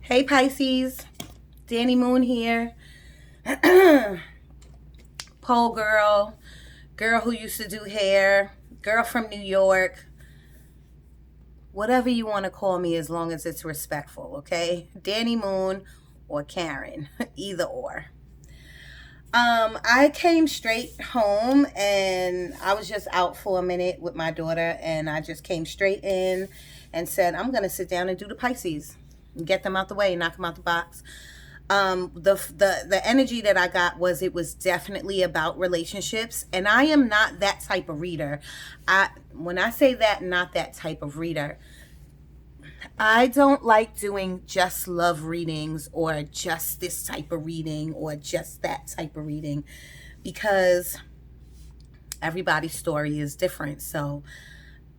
Hey Pisces, Danny Moon here. Pole girl, girl who used to do hair, girl from New York, whatever you want to call me as long as it's respectful, okay? Danny Moon or Karen, either or. I came straight home and I was just out for a minute with my daughter and I just came straight in and said, I'm gonna sit down and do the Pisces and get them out the way, knock them out the box. The energy that I got was it was definitely about relationships, and I am not that type of reader. When I say that, not that type of reader, I don't like doing just love readings or just this type of reading or just that type of reading because everybody's story is different. So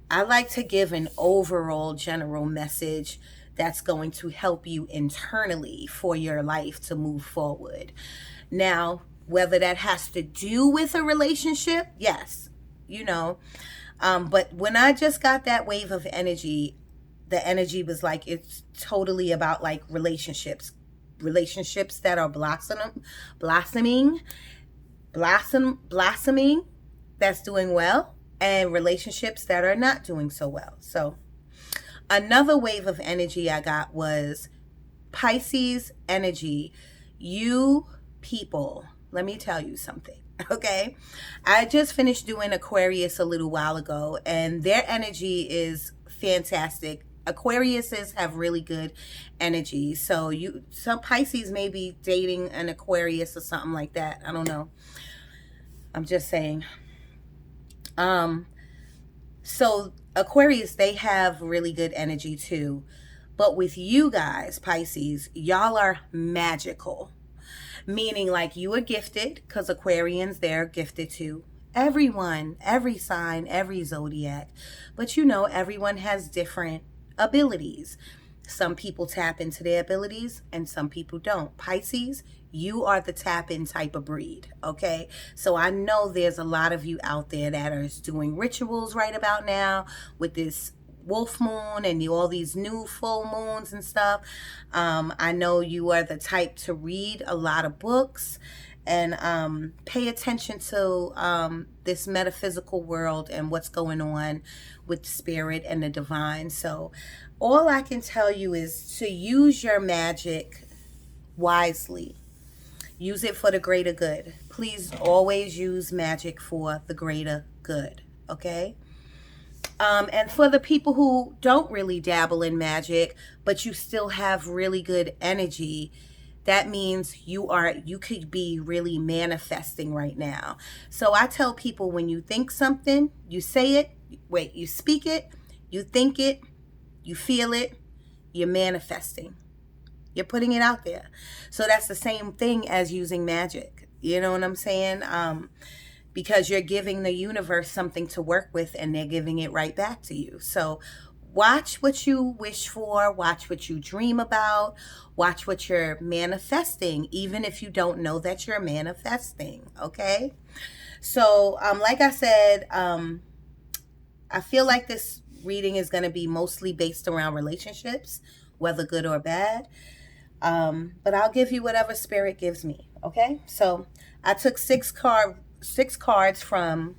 I like to give an overall general message that's going to help you internally for your life to move forward. Now, whether that has to do with a relationship, yes, you know. But when I just got that wave of energy, the energy was like it's totally about like relationships that are blossoming, that's doing well, and relationships that are not doing so well. So another wave of energy I got was Pisces energy. You people, let me tell you something, okay? I just finished doing Aquarius a little while ago, and their energy is fantastic. Aquariuses have really good energy. So some Pisces may be dating an Aquarius or something like that. I don't know. I'm just saying. So Aquarius, they have really good energy too. But with you guys, Pisces, y'all are magical. Meaning like you are gifted, because Aquarians, they're gifted too. Everyone, every sign, every zodiac. But you know, everyone has different abilities. Some people tap into their abilities and some people don't. Pisces, you are the tap in type of breed, okay? So I know there's a lot of you out there that are doing rituals right about now with this wolf moon and all these new full moons and stuff. I know you are the type to read a lot of books and pay attention to this metaphysical world and what's going on with spirit and the divine. So all I can tell you is to use your magic wisely. Use it for the greater good. Please always use magic for the greater good, okay? And for the people who don't really dabble in magic, but you still have really good energy, that means you could be really manifesting right now. So I tell people, when you think something, you say it, you speak it, you think it, you feel it, you're manifesting. You're putting it out there. So that's the same thing as using magic. You know what I'm saying? Because you're giving the universe something to work with and they're giving it right back to you. So watch what you wish for, watch what you dream about, watch what you're manifesting, even if you don't know that you're manifesting, okay? So, like I said, I feel like this reading is going to be mostly based around relationships, whether good or bad. But I'll give you whatever spirit gives me, okay? So I took six cards from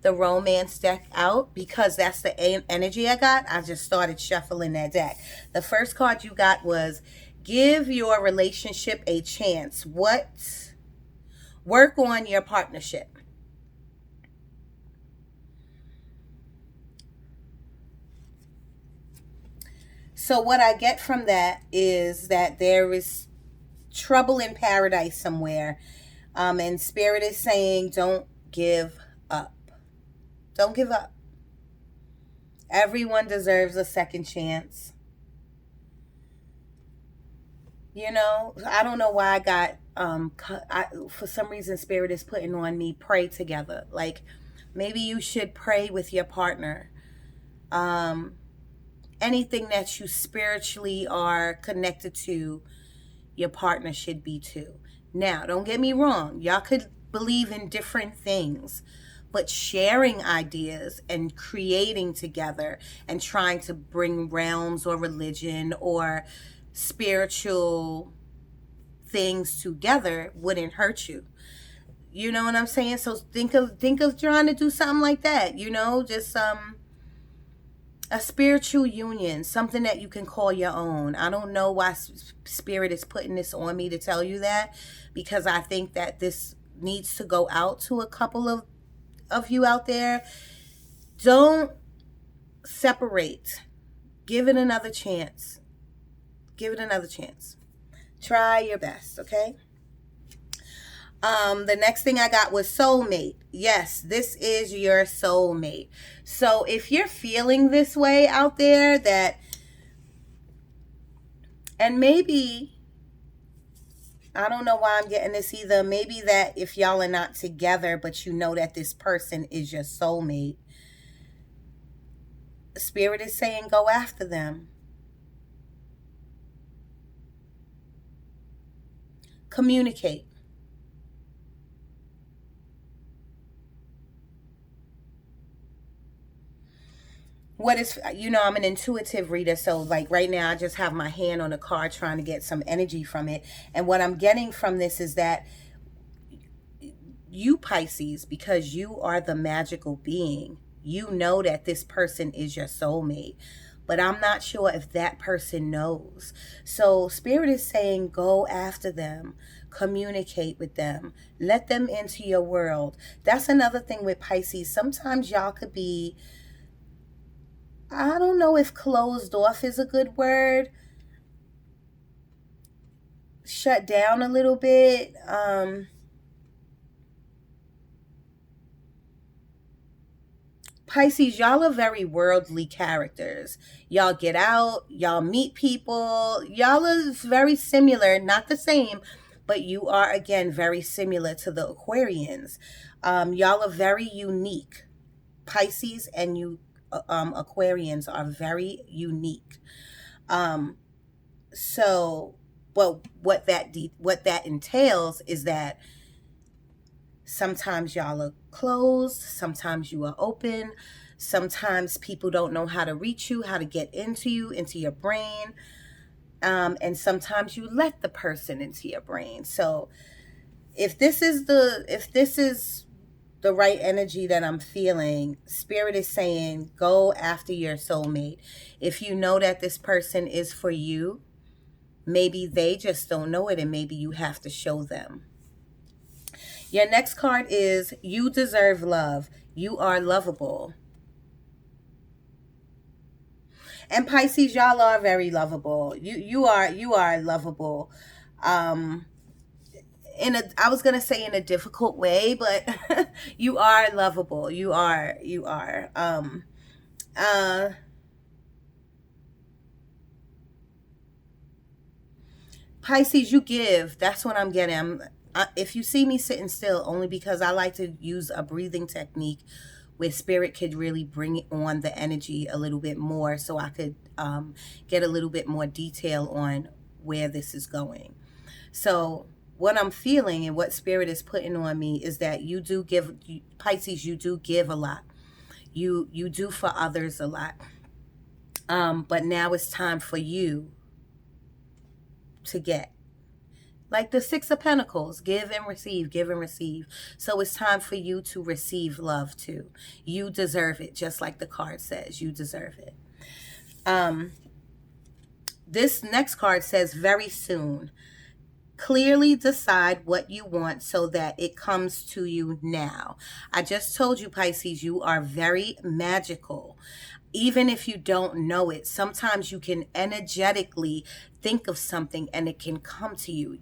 the romance deck out because that's the energy I got. I just started shuffling that deck. The first card you got was give your relationship a chance. Work on your partnership. So what I get from that is that there is trouble in paradise somewhere. And Spirit is saying, don't give up. Don't give up. Everyone deserves a second chance. You know, I don't know why I got, for some reason, Spirit is putting on me, pray together. Like, maybe you should pray with your partner. Anything that you spiritually are connected to, your partner should be too. Now, don't get me wrong. Y'all could believe in different things, but sharing ideas and creating together and trying to bring realms or religion or spiritual things together wouldn't hurt you. You know what I'm saying? So think of trying to do something like that, just a spiritual union, something that you can call your own. I don't know why spirit is putting this on me to tell you that, because I think that this needs to go out to a couple of you out there. Don't separate. Give it another chance. Give it another chance. Try your best, okay? The next thing I got was soulmate. Yes, this is your soulmate. So if you're feeling this way out there, that, and maybe, I don't know why I'm getting this either. Maybe that if y'all are not together, but you know that this person is your soulmate, Spirit is saying go after them. Communicate. What is, I'm an intuitive reader, so like right now I just have my hand on a card trying to get some energy from it. And what I'm getting from this is that you, Pisces, because you are the magical being, you know that this person is your soulmate. But I'm not sure if that person knows. So Spirit is saying go after them, communicate with them, let them into your world. That's another thing with Pisces. Sometimes y'all could be, I don't know if closed off is a good word, shut down a little bit. Pisces, y'all are very worldly characters. Y'all get out, y'all meet people. Y'all are very similar, not the same, but you are, again, very similar to the Aquarians. Y'all are very unique. Pisces and you Aquarians are very unique. So, well, what that entails is that sometimes y'all are closed, sometimes you are open, sometimes people don't know how to reach you, how to get into you, into your brain, and sometimes you let the person into your brain. So if this is the right energy that I'm feeling, Spirit is saying go after your soulmate. If you know that this person is for you, maybe they just don't know it, and maybe you have to show them. Your next card is you deserve love. You are lovable. And Pisces, y'all are very lovable. You are lovable. Um I was gonna say in a difficult way, but you are lovable. You are. Uh Pisces, you give. That's what I'm getting. If you see me sitting still, only because I like to use a breathing technique where Spirit could really bring on the energy a little bit more, so I could get a little bit more detail on where this is going. So what I'm feeling and what Spirit is putting on me is that you do give, Pisces, you do give a lot. You do for others a lot. But now it's time for you to get. Like the Six of Pentacles, give and receive, give and receive. So it's time for you to receive love too. You deserve it, just like the card says. You deserve it. This next card says very soon. Clearly decide what you want so that it comes to you now. I just told you, Pisces, you are very magical. Even if you don't know it, sometimes you can energetically think of something and it can come to you.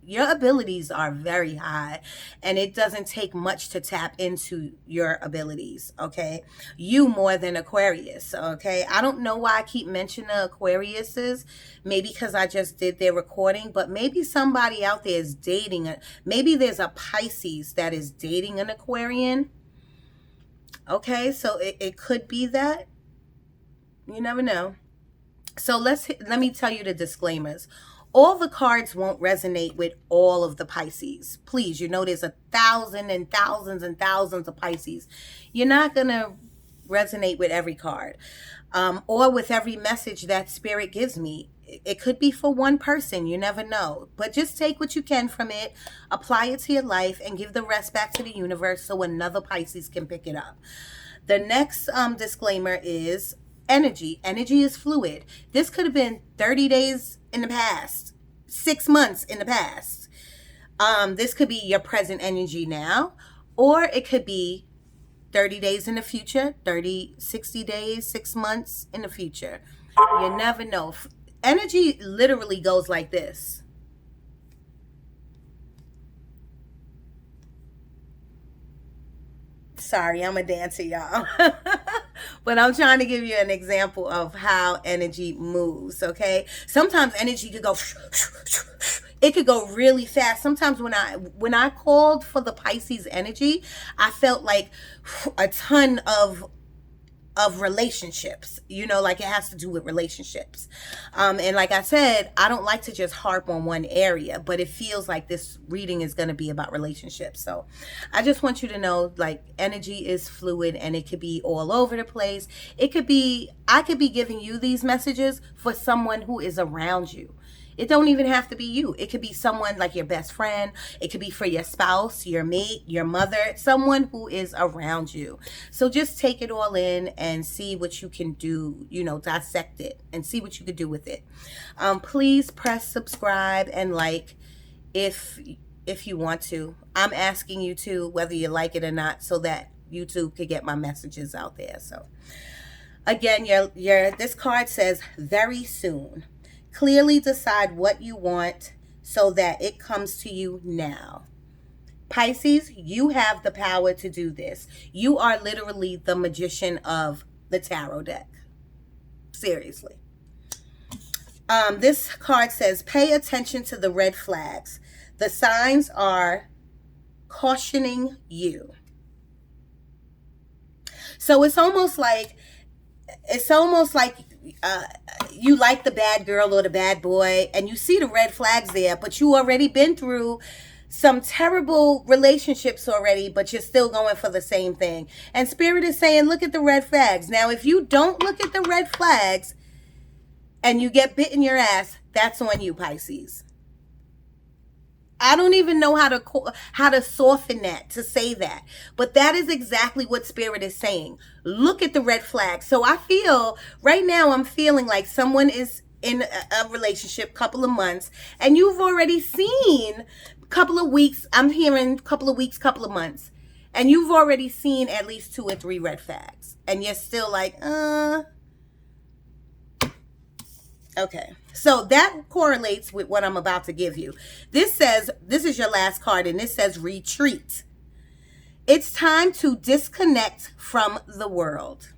Your abilities are very high, and it doesn't take much to tap into your abilities, okay? You more than Aquarius, okay? I don't know why I keep mentioning Aquariuses. Maybe because I just did their recording, but maybe somebody out there is dating maybe there's a Pisces that is dating an Aquarian. Okay, so it could be that. You never know. So let me tell you the disclaimers. All the cards won't resonate with all of the Pisces. Please, there's 1,000 and thousands and thousands of Pisces. You're not going to resonate with every card or with every message that Spirit gives me. It could be for one person, you never know. But just take what you can from it, apply it to your life, and give the rest back to the universe so another Pisces can pick it up. The next disclaimer is energy. Energy is fluid. This could have been 30 days in the past, 6 months in the past. This could be your present energy now, or it could be 30 days in the future, 30, 60 days, 6 months in the future. You never know. Energy literally goes like this. Sorry, I'm a dancer, y'all. But I'm trying to give you an example of how energy moves, okay? Sometimes energy could go, it could go really fast. Sometimes when I called for the Pisces energy, I felt like a ton of relationships, like it has to do with relationships. And like I said, I don't like to just harp on one area, but it feels like this reading is going to be about relationships. So I just want you to know, like, energy is fluid and it could be all over the place. I could be giving you these messages for someone who is around you. It don't even have to be you. It could be someone like your best friend. It could be for your spouse, your mate, your mother, someone who is around you. So just take it all in and see what you can do, dissect it and see what you could do with it. Please press subscribe and like if you want to. I'm asking you to, whether you like it or not, so that YouTube could get my messages out there. So again, this card says very soon. Clearly decide what you want so that it comes to you now. Pisces, you have the power to do this. You are literally the magician of the tarot deck. Seriously. This card says, pay attention to the red flags. The signs are cautioning you. So it's almost like you like the bad girl or the bad boy and you see the red flags there, but you already been through some terrible relationships already, but you're still going for the same thing. And Spirit is saying, look at the red flags. Now, if you don't look at the red flags and you get bit in your ass, that's on you, Pisces. I don't even know how to soften that, to say that. But that is exactly what Spirit is saying. Look at the red flags. So I feel, right now I'm feeling like someone is in a relationship, couple of months, and you've already seen a couple of weeks. I'm hearing couple of weeks, couple of months. And you've already seen at least 2 or 3 red flags. And you're still like, Okay, so that correlates with what I'm about to give you. This is your last card, and this says retreat. It's time to disconnect from the world.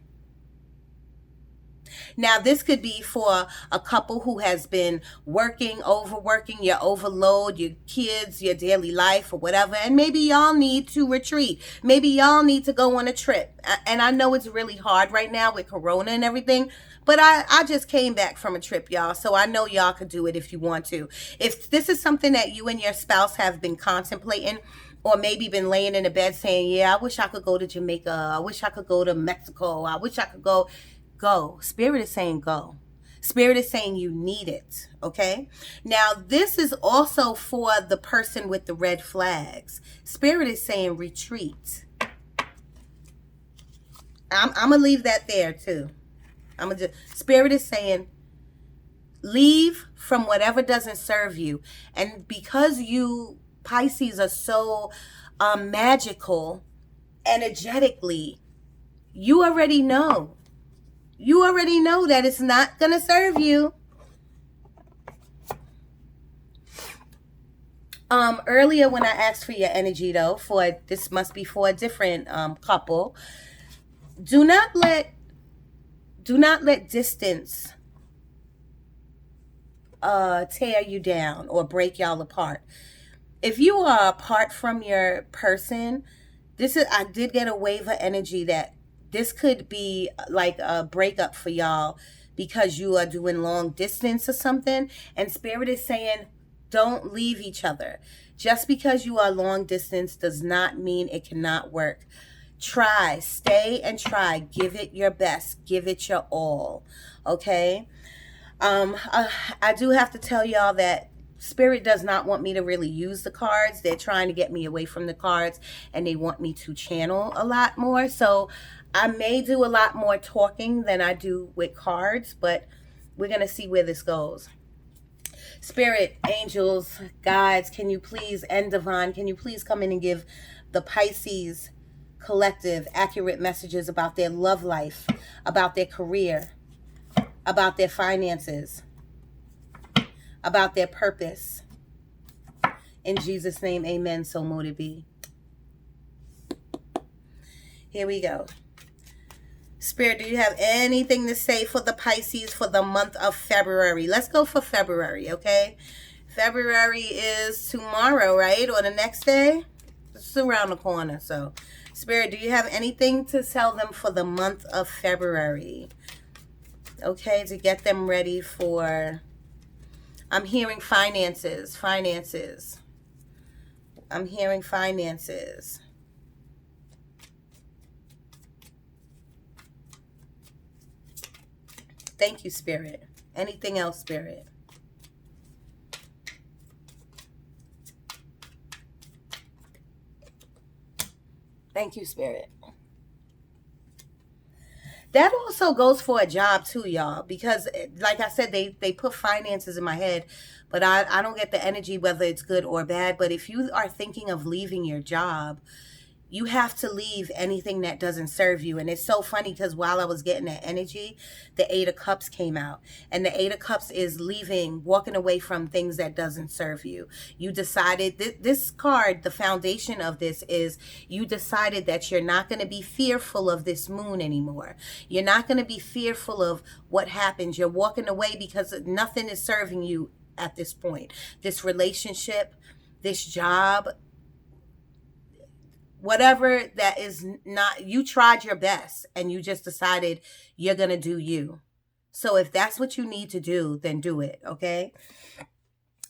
Now, this could be for a couple who has been overworking, your overload, your kids, your daily life, or whatever. And maybe y'all need to retreat. Maybe y'all need to go on a trip. And I know it's really hard right now with Corona and everything. But I just came back from a trip, y'all. So I know y'all could do it if you want to. If this is something that you and your spouse have been contemplating, or maybe been laying in the bed saying, yeah, I wish I could go to Jamaica. I wish I could go to Mexico. I wish I could go. Go. Spirit is saying go. Spirit is saying you need it. Okay. Now, this is also for the person with the red flags. Spirit is saying retreat. I'm going to leave that there too. Spirit is saying leave from whatever doesn't serve you. And because you Pisces are so magical energetically, you already know. You already know that it's not going to serve you. Earlier when I asked for your energy, though, this must be for a different couple. Do not let distance tear you down or break y'all apart. If you are apart from your person, I did get a wave of energy that this could be like a breakup for y'all because you are doing long distance or something. And Spirit is saying, don't leave each other. Just because you are long distance does not mean it cannot work. Try, stay and try. Give it your best. Give it your all. Okay? I do have to tell y'all that Spirit does not want me to really use the cards. They're trying to get me away from the cards and they want me to channel a lot more. So I may do a lot more talking than I do with cards, but we're going to see where this goes. Spirit, angels, guides, can you please, and divine, can you please come in and give the Pisces collective accurate messages about their love life, about their career, about their finances, about their purpose. In Jesus' name, amen. So mote it be. Here we go. Spirit, do you have anything to say for the Pisces for the month of February? Let's go for February, okay? February is tomorrow, right? Or the next day? It's around the corner. So, Spirit, do you have anything to tell them for the month of February? Okay, to get them ready for... I'm hearing finances. Finances. I'm hearing finances. Thank you, Spirit. Anything else, Spirit? Thank you, Spirit. That also goes for a job too, y'all, because like I said, they put finances in my head, but I don't get the energy whether it's good or bad. But if you are thinking of leaving your job, you have to leave anything that doesn't serve you. And it's so funny because while I was getting that energy, the Eight of Cups came out. And the Eight of Cups is leaving, walking away from things that doesn't serve you. You decided, this card, the foundation of this is you decided that you're not going to be fearful of this moon anymore. You're not going to be fearful of what happens. You're walking away because nothing is serving you at this point. This relationship, this job, whatever that is not, you tried your best and you just decided you're going to do you. So if that's what you need to do, then do it, okay?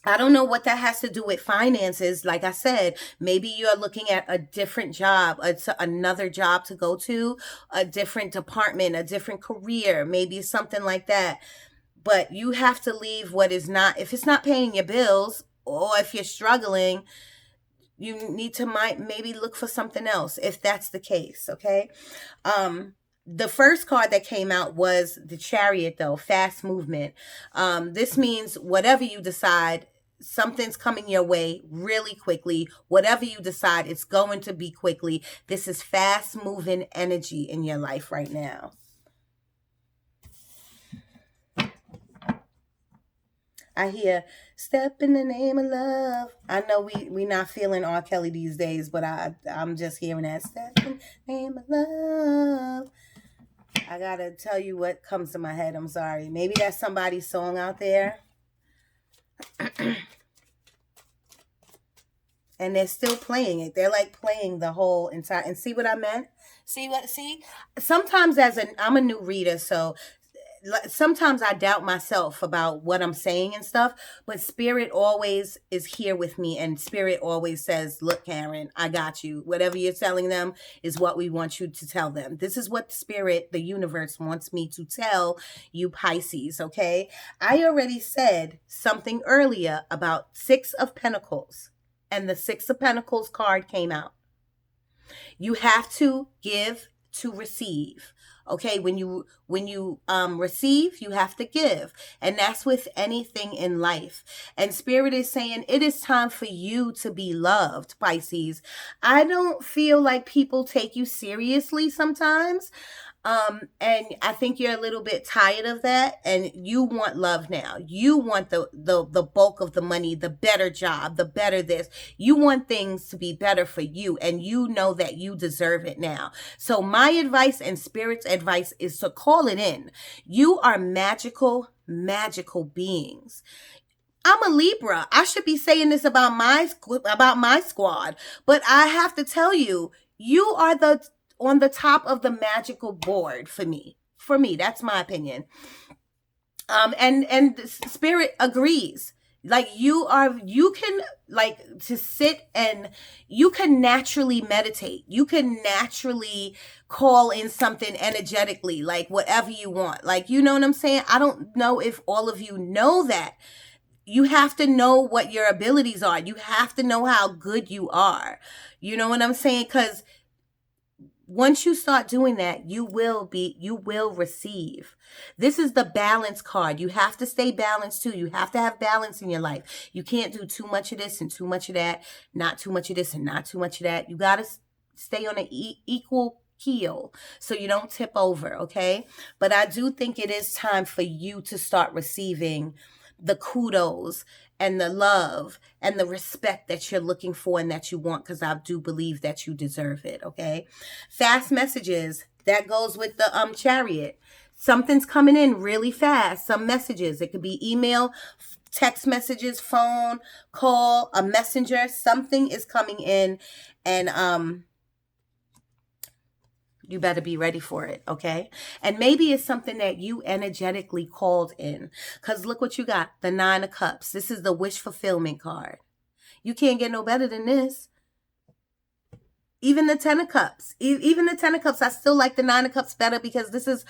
I don't know what that has to do with finances. Like I said, maybe you're looking at a different job, another job to go to, a different department, a different career, maybe something like that. But you have to leave what is not, if it's not paying your bills or if you're struggling, you need to maybe look for something else if that's the case, okay? The first card that came out was the Chariot, though, fast movement. This means whatever you decide, something's coming your way really quickly. Whatever you decide, it's going to be quickly. This is fast moving energy in your life right now. I hear step in the name of love. I know we not feeling R. Kelly these days, but I'm just hearing that step in the name of love. I gotta tell you what comes to my head. I'm sorry. Maybe that's somebody's song out there. And they're still playing it. They're like playing the whole entire, and see what I meant? See? Sometimes I'm a new reader, so sometimes I doubt myself about what I'm saying and stuff, but Spirit always is here with me, and Spirit always says, look, Karen, I got you. Whatever you're telling them is what we want you to tell them. This is what Spirit, the universe, wants me to tell you, Pisces, okay? I already said something earlier about Six of Pentacles, and the Six of Pentacles card came out. You have to give to receive. Okay, when you receive, you have to give. And that's with anything in life. And Spirit is saying it is time for you to be loved, Pisces. I don't feel like people take you seriously sometimes. And I think you're a little bit tired of that, and you want love now. You want the bulk of the money, the better job, the better this. You want things to be better for you, and you know that you deserve it now. So my advice and Spirit's advice is to call it in. You are magical, magical beings. I'm a Libra. I should be saying this about my squad, but I have to tell you, you are on the top of the magical board for me. For me, that's my opinion. And Spirit agrees. Like you can, like, to sit and you can naturally meditate. You can naturally call in something energetically, like whatever you want. Like, you know what I'm saying? I don't know if all of you know that. You have to know what your abilities are. You have to know how good you are. You know what I'm saying? Because once you start doing that, you will receive. This is the balance card. You have to stay balanced too. You have to have balance in your life. You can't do too much of this and too much of that, not too much of this and not too much of that. You got to stay on an equal keel so you don't tip over, okay? But I do think it is time for you to start receiving the kudos and the love and the respect that you're looking for and that you want, because I do believe that you deserve it, okay? Fast messages, that goes with the chariot. Something's coming in really fast. Some messages, it could be email, text messages, phone call, a messenger. Something is coming in, and you better be ready for it, okay? And maybe it's something that you energetically called in. Because look what you got, the 9 of Cups. This is the wish fulfillment card. You can't get no better than this. Even the 10 of Cups. Even the 10 of Cups, I still like the 9 of Cups better, because this is,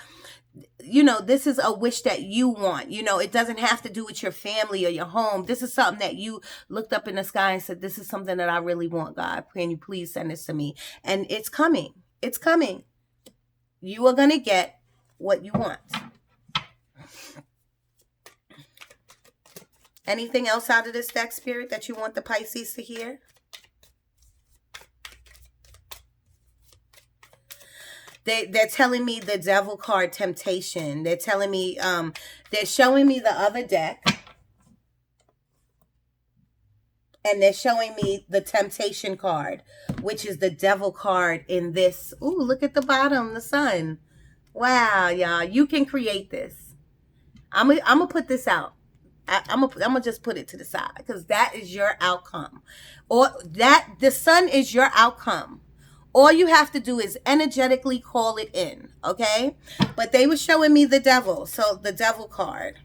this is a wish that you want. It doesn't have to do with your family or your home. This is something that you looked up in the sky and said, this is something that I really want, God. Can you please send this to me? And it's coming. It's coming. You are going to get what you want. Anything else out of this deck, Spirit, that you want the Pisces to hear? They're telling me the Devil card, temptation. They're telling me, they're showing me the other deck. And they're showing me the temptation card, which is the Devil card in this. Ooh, look at the bottom, the sun. Wow, y'all, you can create this. I'm gonna put this out. I'm gonna just put it to the side, because that is your outcome, or that the sun is your outcome. All you have to do is energetically call it in, okay? But they were showing me the Devil, so the Devil card.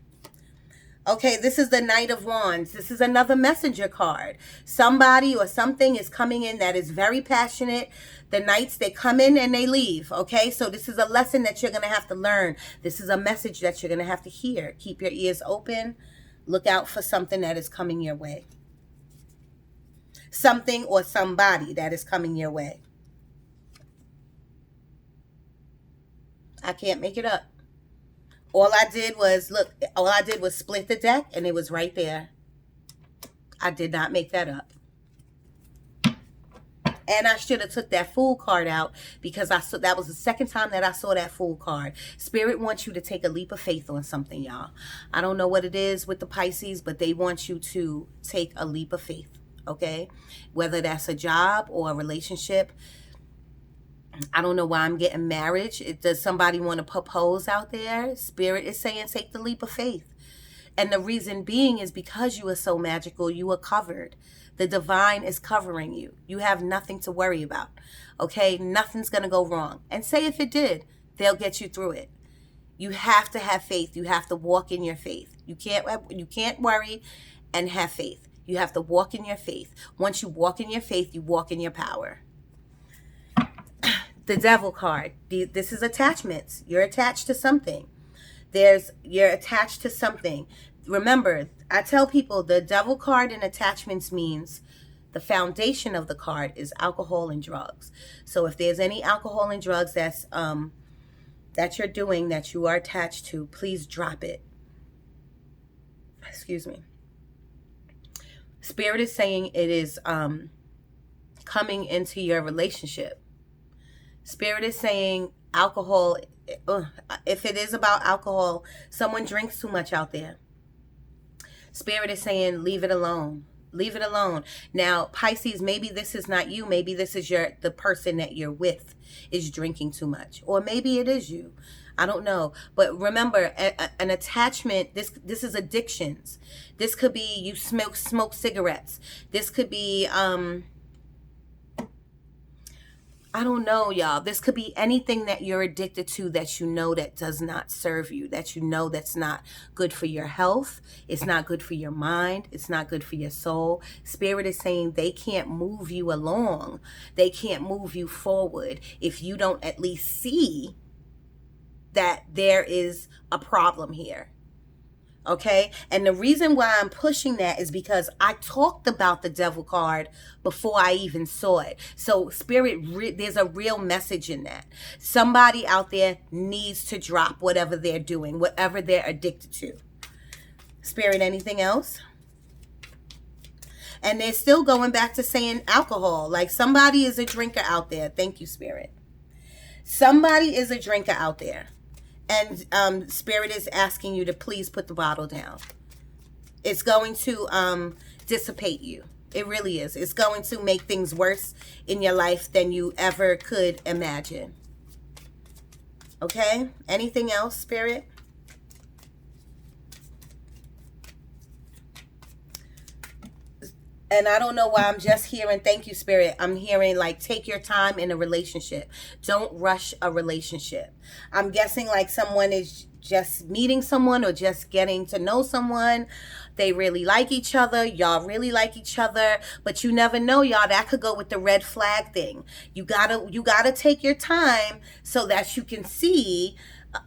Okay, this is the Knight of Wands. This is another messenger card. Somebody or something is coming in that is very passionate. The Knights, they come in and they leave, okay? So this is a lesson that you're going to have to learn. This is a message that you're going to have to hear. Keep your ears open. Look out for something that is coming your way. Something or somebody that is coming your way. I can't make it up. All I did was, split the deck, and it was right there. I did not make that up. And I should have took that Fool card out, because that was the second time that I saw that Fool card. Spirit wants you to take a leap of faith on something, y'all. I don't know what it is with the Pisces, but they want you to take a leap of faith, okay? Whether that's a job or a relationship. I don't know why I'm getting marriage. Does somebody want to propose out there? Spirit is saying take the leap of faith. And the reason being is because you are so magical, you are covered. The divine is covering you. You have nothing to worry about. Okay? Nothing's going to go wrong. And say if it did, they'll get you through it. You have to have faith. You have to walk in your faith. You can't worry and have faith. You have to walk in your faith. Once you walk in your faith, you walk in your power. The Devil card. This is attachments. You're attached to something. You're attached to something. Remember, I tell people the Devil card in attachments means the foundation of the card is alcohol and drugs. So if there's any alcohol and drugs that you're doing, that you are attached to, please drop it. Excuse me. Spirit is saying it is coming into your relationship. Spirit is saying alcohol, if it is about alcohol, someone drinks too much out there. Spirit is saying leave it alone. Leave it alone. Now, Pisces, maybe this is not you. Maybe this is the person that you're with is drinking too much. Or maybe it is you. I don't know. But remember, an attachment, this is addictions. This could be you smoke cigarettes. This could be I don't know, y'all. This could be anything that you're addicted to that you know that does not serve you, that you know that's not good for your health. It's not good for your mind. It's not good for your soul. Spirit is saying they can't move you along. They can't move you forward if you don't at least see that there is a problem here. Okay, and the reason why I'm pushing that is because I talked about the devil card before I even saw it. So spirit, there's a real message in that. Somebody out there needs to drop whatever they're doing, whatever they're addicted to. Spirit, anything else? And they're still going back to saying alcohol. Like somebody is a drinker out there. Thank you, Spirit. Somebody is a drinker out there. And Spirit is asking you to please put the bottle down. It's going to dissipate you. It really is. It's going to make things worse in your life than you ever could imagine. Okay? Anything else, Spirit? And I don't know why I'm just hearing, thank you, Spirit. I'm hearing like, take your time in a relationship. Don't rush a relationship. I'm guessing like someone is just meeting someone or just getting to know someone. They really like each other. Y'all really like each other. But you never know, y'all. That could go with the red flag thing. You gotta take your time so that you can see.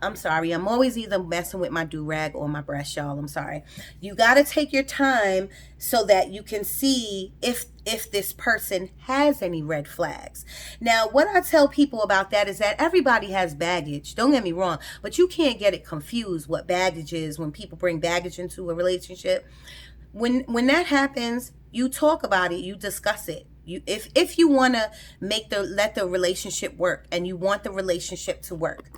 I'm sorry. I'm always either messing with my do-rag or my brush, y'all. I'm sorry. You got to take your time so that you can see if this person has any red flags. Now, what I tell people about that is that everybody has baggage. Don't get me wrong, but you can't get it confused what baggage is when people bring baggage into a relationship. When that happens, you talk about it, you discuss it. If you want to let the relationship work and you want the relationship to work,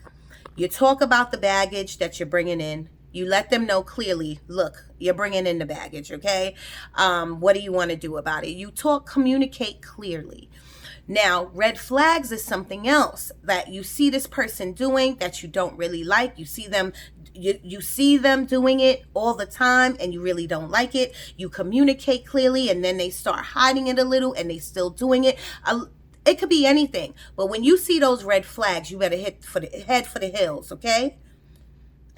you talk about the baggage that you're bringing in. You let them know clearly, look, you're bringing in the baggage, okay? What do you want to do about it? You communicate clearly. Now, red flags is something else that you see this person doing that you don't really like. You see them doing it all the time and you really don't like it. You communicate clearly and then they start hiding it a little and they still doing it. It could be anything. But when you see those red flags, you better head for the hills, okay?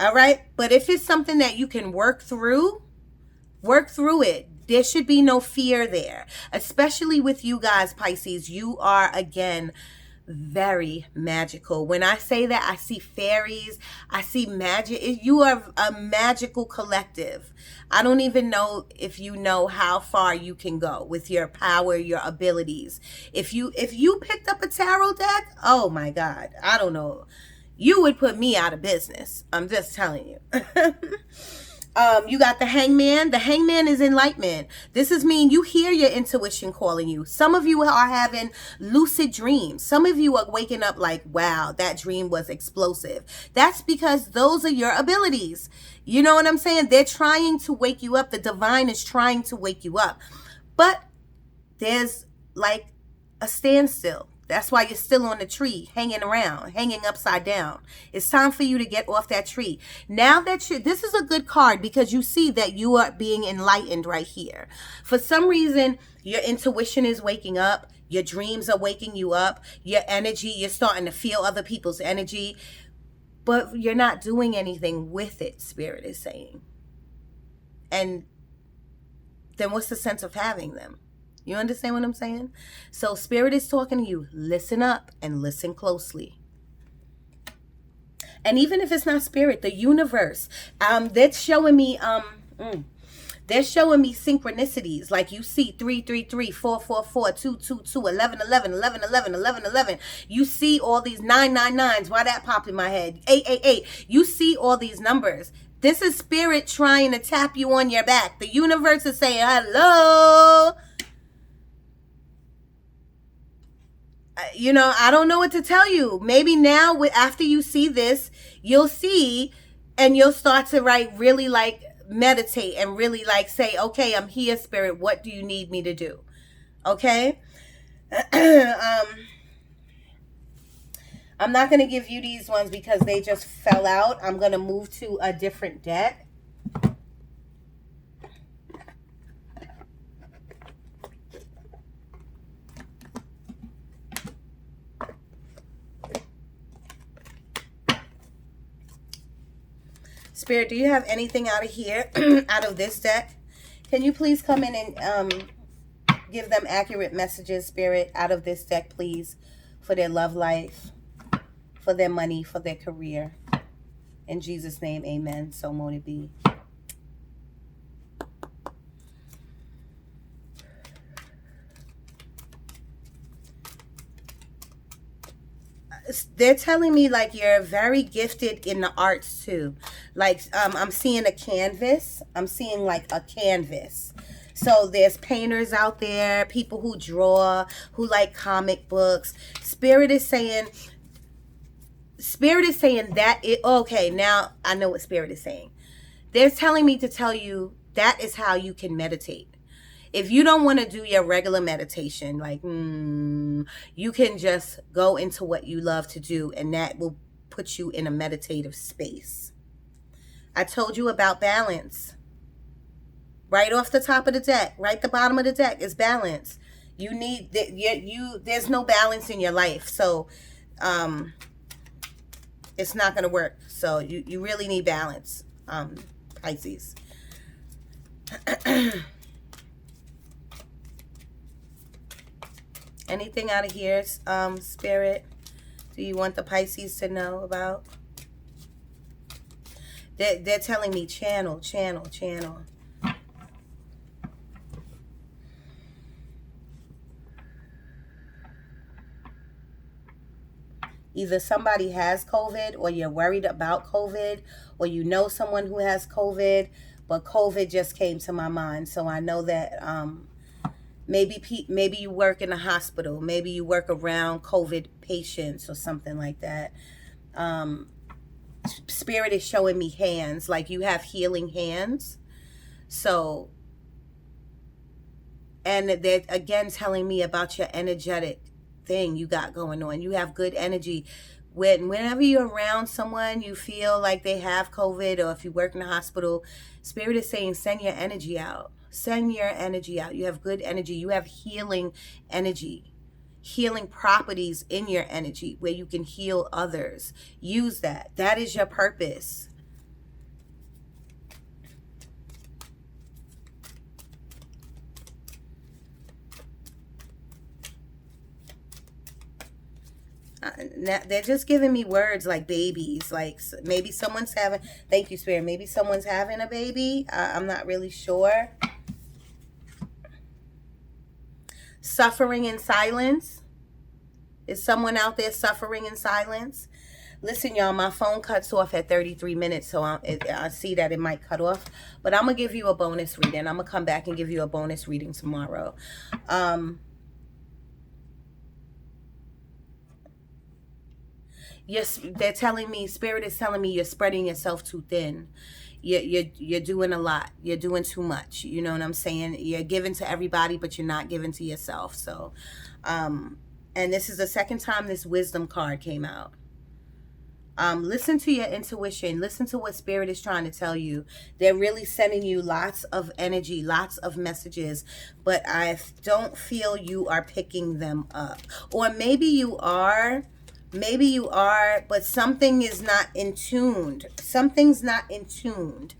All right? But if it's something that you can work through it. There should be no fear there. Especially with you guys, Pisces. You are, again, very magical. When I say that, I see fairies. I see magic. You are a magical collective. I don't even know if you know how far you can go with your power, your abilities. If you picked up a tarot deck, oh my God, I don't know. You would put me out of business. I'm just telling you. You got the hangman. The hangman is enlightenment. This is mean you hear your intuition calling you. Some of you are having lucid dreams. Some of you are waking up like, wow, that dream was explosive. That's because those are your abilities. You know what I'm saying? They're trying to wake you up. The divine is trying to wake you up. But there's like a standstill. That's why you're still on the tree, hanging around, hanging upside down. It's time for you to get off that tree. Now that this is a good card because you see that you are being enlightened right here. For some reason, your intuition is waking up. Your dreams are waking you up. Your energy, you're starting to feel other people's energy. But you're not doing anything with it, Spirit is saying. And then what's the sense of having them? You understand what I'm saying? So Spirit is talking to you. Listen up and listen closely. And even if it's not Spirit, the universe, that's showing me, they're showing me synchronicities. Like you see 333, 444, 222, 1111, 1111, 1111. You see all these 999s. Why that popped in my head? 888. You see all these numbers. This is Spirit trying to tap you on your back. The universe is saying, hello. You know, I don't know what to tell you. Maybe now, after you see this, you'll see and you'll start to really meditate and really say, okay, I'm here, Spirit. What do you need me to do? Okay. I'm not going to give you these ones because they just fell out. I'm going to move to a different deck. Spirit, do you have anything out of here, out of this deck? Can you please come in and give them accurate messages, Spirit, out of this deck, please, for their love life, for their money, for their career. In Jesus' name, amen. So mote it be. They're telling me like you're very gifted in the arts too. Like I'm seeing a canvas. I'm seeing like a canvas. So there's painters out there, people who draw, who like comic books. Spirit is saying that it, okay, now I know what Spirit is saying. They're telling me to tell you that is how you can meditate. If you don't want to do your regular meditation, like, you can just go into what you love to do, and that will put you in a meditative space. I told you about balance. Right off the top of the deck, right the bottom of the deck is balance. You need, there's no balance in your life. So, it's not going to work. So you really need balance, Pisces. Anything out of here, Spirit, do you want the Pisces to know about? They're telling me channel. Either somebody has COVID, or you're worried about COVID, or you know someone who has COVID, but COVID just came to my mind. So I know that maybe you work in a hospital, maybe you work around COVID patients or something like that. Spirit is showing me hands, like you have healing hands. So, and they're again telling me about your energetic thing you got going on. You have good energy. Whenever you're around someone you feel like they have COVID, or if you work in a hospital, Spirit is saying send your energy out. Send your energy out. You have good energy. You have healing energy, healing properties in your energy where you can heal others. Use that. That is your purpose. They're just giving me words like babies, like maybe someone's having, thank you, Spirit, maybe someone's having a baby. I'm not really sure. Suffering in silence. Is someone out there suffering in silence? Listen, y'all, my phone cuts off at 33 minutes, so I see that it might cut off. But I'm going to give you a bonus reading. I'm going to come back and give you a bonus reading tomorrow. Yes, they're telling me, Spirit is telling me you're spreading yourself too thin. You're doing a lot. You're doing too much. You know what I'm saying? You're giving to everybody, but you're not giving to yourself. So, and this is the second time this wisdom card came out. Listen to your intuition. Listen to what Spirit is trying to tell you. They're really sending you lots of energy, lots of messages, but I don't feel you are picking them up. Or maybe you are. Maybe you are, but something is not in tuned. Something's not in tuned.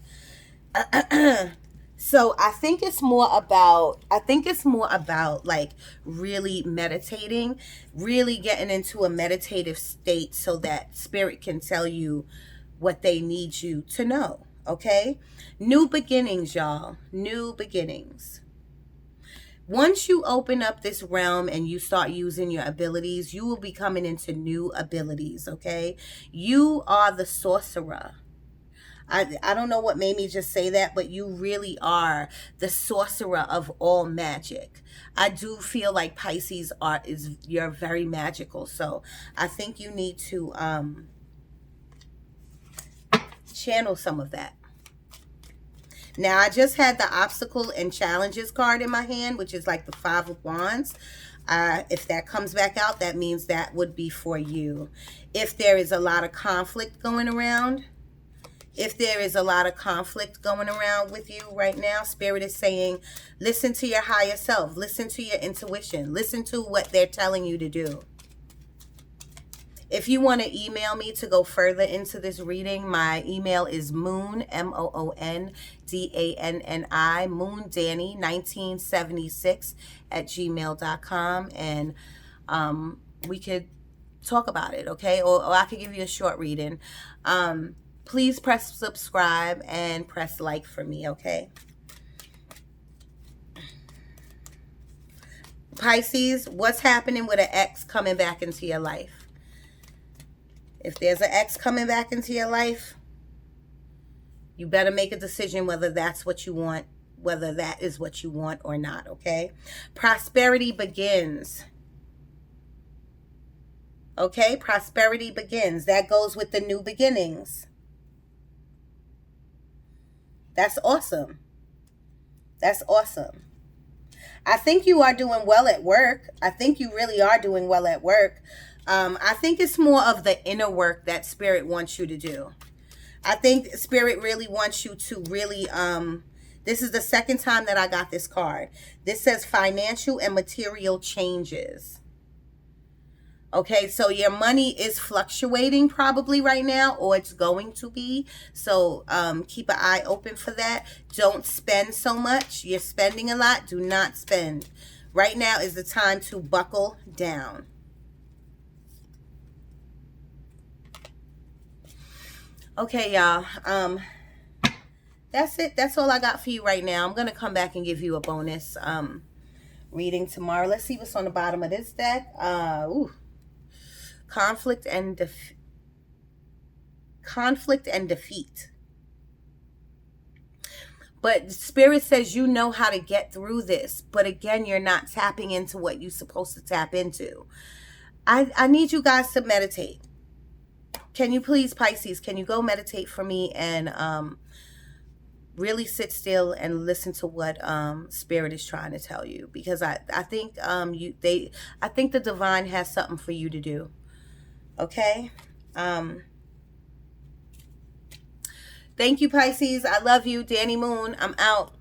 So I think it's more about like really meditating, really getting into a meditative state so that Spirit can tell you what they need you to know. Okay? New beginnings, y'all. New beginnings. Once you open up this realm and you start using your abilities, you will be coming into new abilities, okay? You are the sorcerer. I don't know what made me just say that, but you really are the sorcerer of all magic. I do feel like Pisces you're very magical. So I think you need to channel some of that. Now, I just had the obstacle and challenges card in my hand, which is like the 5 of Wands. If that comes back out, that means that would be for you. If there is a lot of conflict going around, with you right now, Spirit is saying, listen to your higher self. Listen to your intuition. Listen to what they're telling you to do. If you want to email me to go further into this reading, my email is moon, MOONDANNI, moon Danni 1976 at gmail.com, and we could talk about it, okay? Or I could give you a short reading. Please press subscribe and press like for me, okay? Pisces, what's happening with an ex coming back into your life? If there's an ex coming back into your life, you better make a decision whether that's what you want, whether that is what you want or not, okay? Prosperity begins. Okay, prosperity begins. That goes with the new beginnings. That's awesome. That's awesome. I think you are doing well at work. I think you really are doing well at work. I think it's more of the inner work that Spirit wants you to do. I think Spirit really wants you to really, this is the second time that I got this card. This says financial and material changes. Okay, so your money is fluctuating probably right now, or it's going to be. So keep an eye open for that. Don't spend so much. You're spending a lot. Do not spend. Right now is the time to buckle down. Okay, y'all. That's it. That's all I got for you right now. I'm going to come back and give you a bonus reading tomorrow. Let's see what's on the bottom of this deck. Conflict and defeat. But Spirit says you know how to get through this. But again, you're not tapping into what you're supposed to tap into. I need you guys to meditate. Can you please, Pisces, can you go meditate for me and really sit still and listen to what Spirit is trying to tell you? Because I think I think the divine has something for you to do. Okay. Thank you, Pisces. I love you. Danni Moon. I'm out.